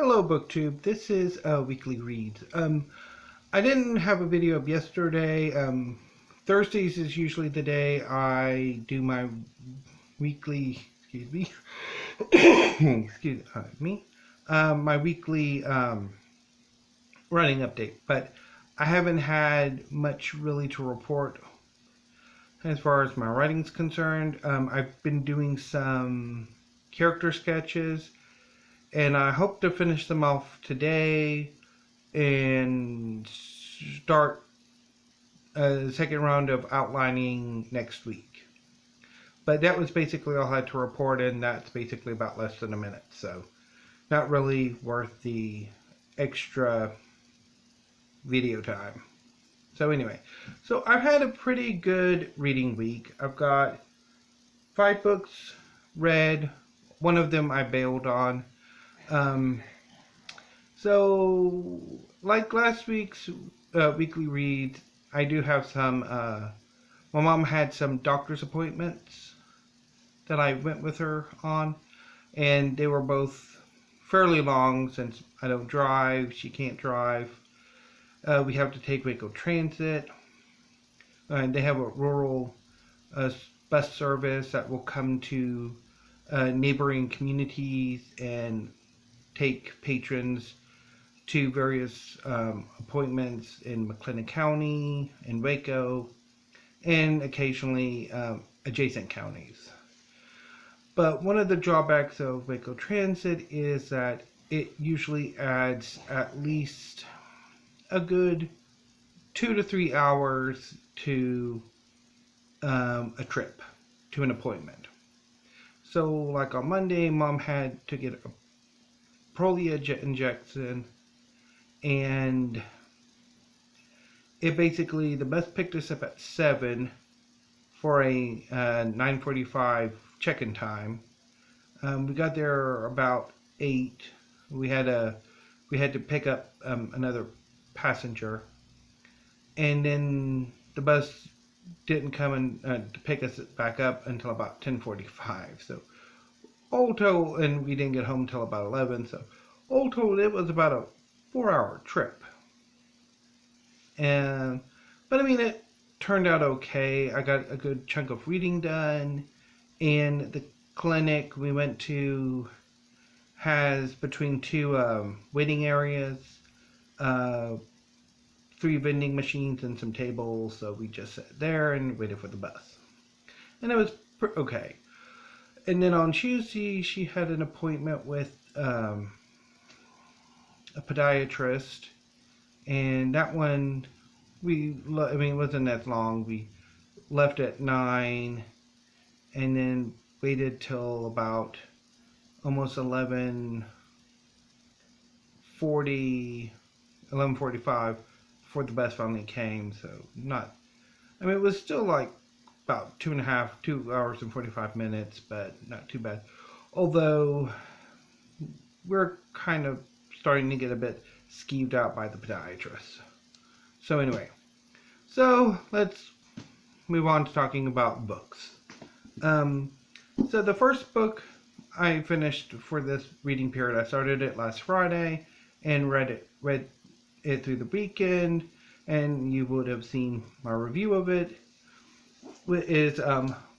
Hello BookTube, this is Weekly Reads. I didn't have a video up yesterday. Thursdays is usually the day I do my weekly, my weekly running update, but I haven't had much really to report as far as my writing's concerned. I've been doing some character sketches, and I hope to finish them off today and start a second round of outlining next week. But that was basically all I had to report, and that's basically about less than a minute, so not really worth the extra video time. So anyway, so I've had a pretty good reading week. I've got 5 books read. One of them I bailed on. So like last week's weekly read, I do have some, my mom had some doctor's appointments that I went with her on, and they were both fairly long since I don't drive, she can't drive. We have to take Waco Transit, and they have a rural bus service that will come to neighboring communities and take patrons to various appointments in McLennan County, in Waco, and occasionally adjacent counties. But one of the drawbacks of Waco Transit is that it usually adds at least a good 2 to 3 hours to a trip, to an appointment. So like on Monday, Mom had to get a Prolia injection, and it basically, the bus picked us up at 7 for a 9:45 check-in time. We got there about 8. We had to pick up another passenger, and then the bus didn't come to pick us back up until about 10:45. So all told, and we didn't get home until about 11. So all told, it was about a 4-hour trip. But I mean, it turned out okay. I got a good chunk of reading done, and the clinic we went to has between 2 waiting areas, 3 vending machines and some tables, so we just sat there and waited for the bus. And it was okay. And then on Tuesday, she had an appointment with a podiatrist, and that one, it wasn't that long. We left at 9, and then waited till about almost 11:45 before the bus finally came. So it was still like about 2 hours and 45 minutes, but not too bad. Although we're kind of starting to get a bit skeeved out by the podiatrist. So anyway, so let's move on to talking about books. So the first book I finished for this reading period, I started it last Friday and read it through the weekend, and you would have seen my review of it. It is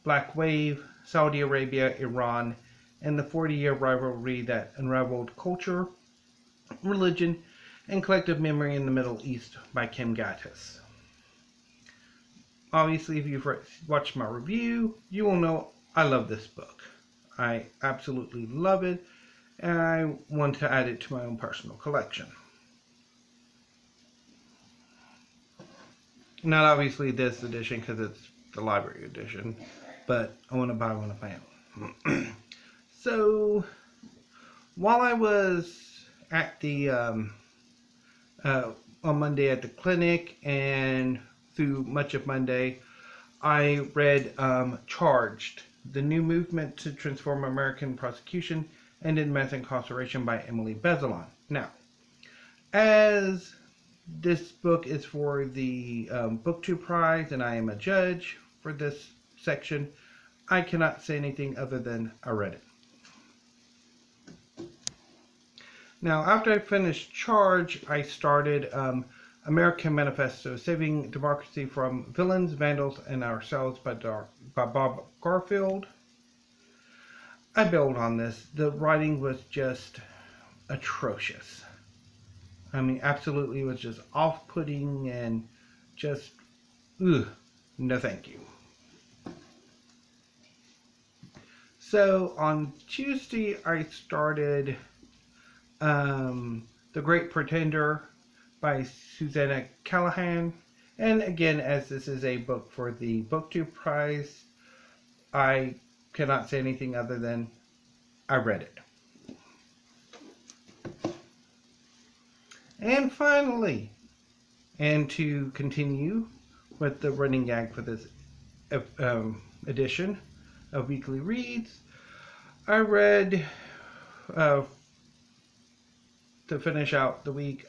Black Wave, Saudi Arabia, Iran, and the 40-year rivalry that unraveled culture, religion, and collective memory in the Middle East by Ghattas. Obviously, if you've watched my review, you will know I love this book. I absolutely love it, and I want to add it to my own personal collection. Not obviously this edition, because it's the library edition, but I want to buy one of my own. So, while I was at the on Monday at the clinic and through much of Monday, I read Charged, the new movement to transform American prosecution and end mass incarceration by Emily Bazelon. Now, as this book is for the BookTube Prize, and I am a judge for this section, I cannot say anything other than I read it. Now, after I finished Charge, I started American Manifesto, Saving Democracy from Villains, Vandals, and Ourselves by Bob Garfield. I bailed on this. The writing was just atrocious. I mean, absolutely, it was just off-putting and just, ugh, no thank you. So on Tuesday, I started The Great Pretender by Susanah Callahan. And again, as this is a book for the BookTube Prize, I cannot say anything other than I read it. And finally, and to continue with the running gag for this edition of Weekly Reads, I read, to finish out the week,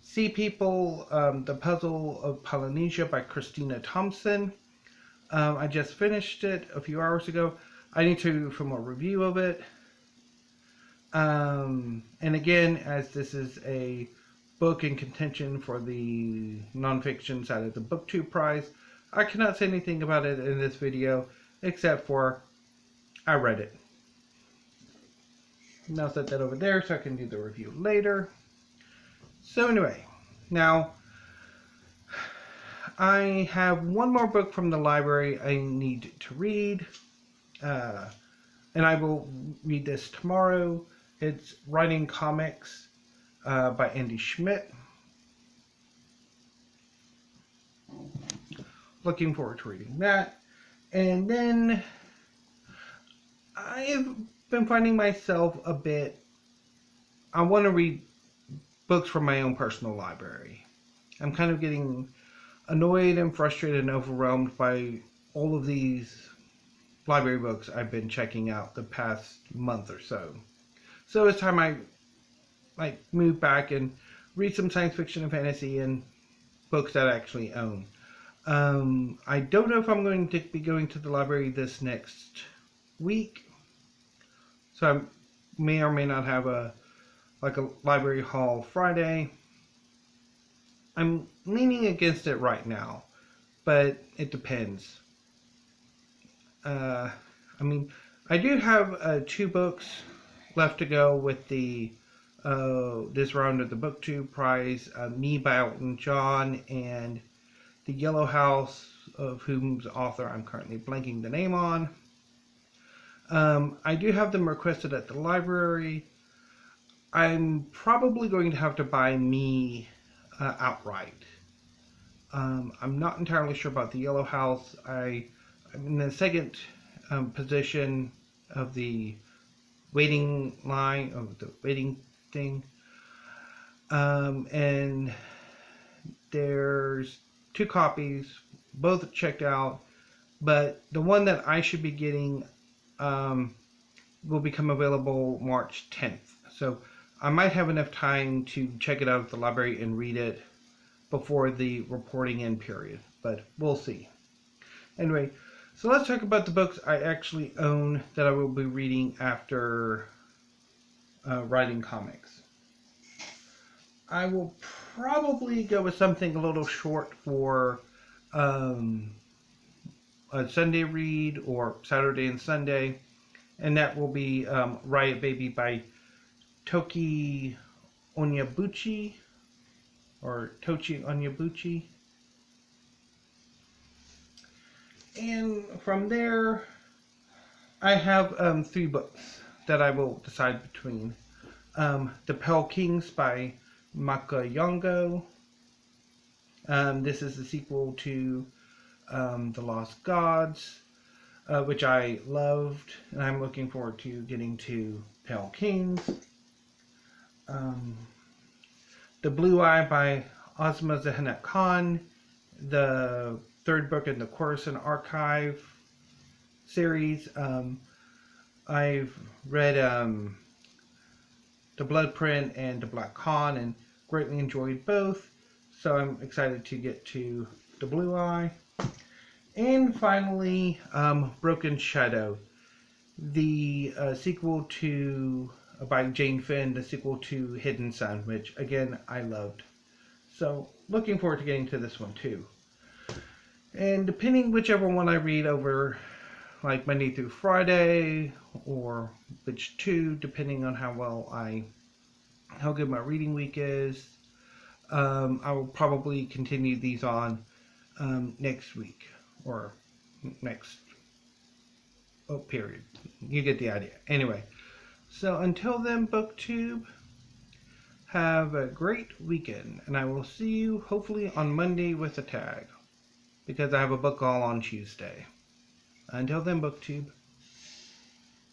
Sea People, The Puzzle of Polynesia by Christina Thompson. I just finished it a few hours ago. I need to film a review of it. And again, as this is a book in contention for the nonfiction side of the BookTube Prize, I cannot say anything about it in this video, except for I read it. And I'll set that over there so I can do the review later. So anyway, now I have one more book from the library I need to read, and I will read this tomorrow. It's Writing Comics by Andy Schmidt. Looking forward to reading that. And then I've been finding myself a bit, I want to read books from my own personal library. I'm kind of getting annoyed and frustrated and overwhelmed by all of these library books I've been checking out the past month or so. So it's time I move back and read some science fiction and fantasy and books that I actually own. I don't know if I'm going to be going to the library this next week, so I may or may not have a library haul Friday. I'm leaning against it right now, but it depends. I mean, I do have 2 books left to go with the this round of the BookTube Prize, Me by Elton John and The Yellow House, of whose author I'm currently blanking the name on. I do have them requested at the library. I'm probably going to have to buy Me outright. I'm not entirely sure about The Yellow House. I'm in the second position of the waiting line, of the waiting thing. And there's 2 copies, both checked out, but the one that I should be getting will become available March 10th. So I might have enough time to check it out at the library and read it before the reporting in period, but we'll see. Anyway, so let's talk about the books I actually own that I will be reading after writing comics. I will probably go with something a little short for a Sunday read or Saturday and Sunday, and that will be Riot Baby by Tochi Onyebuchi, or Tochi Onyebuchi. And from there, I have 3 books that I will decide between. The Pale Kings by Micah Yongo. This is the sequel to The Lost Gods, which I loved, and I'm looking forward to getting to Pale Kings. The Blue Eye by Ausma Zhehanat, the 3rd book in the Coruscant Archive series. I've read The Bloodprint and The Black Khan and greatly enjoyed both, so I'm excited to get to The Blue Eye. And finally, Broken Shadow, the sequel to by Jane Fenn, the sequel to Hidden Sun, which again I loved. So looking forward to getting to this one too. And depending whichever one I read over like Monday through Friday, or which two, depending on how good my reading week is, I will probably continue these on next week or next period. You get the idea. Anyway, so until then, BookTube, have a great weekend, and I will see you hopefully on Monday with a tag, because I have a book all on Tuesday. Until then, BookTube.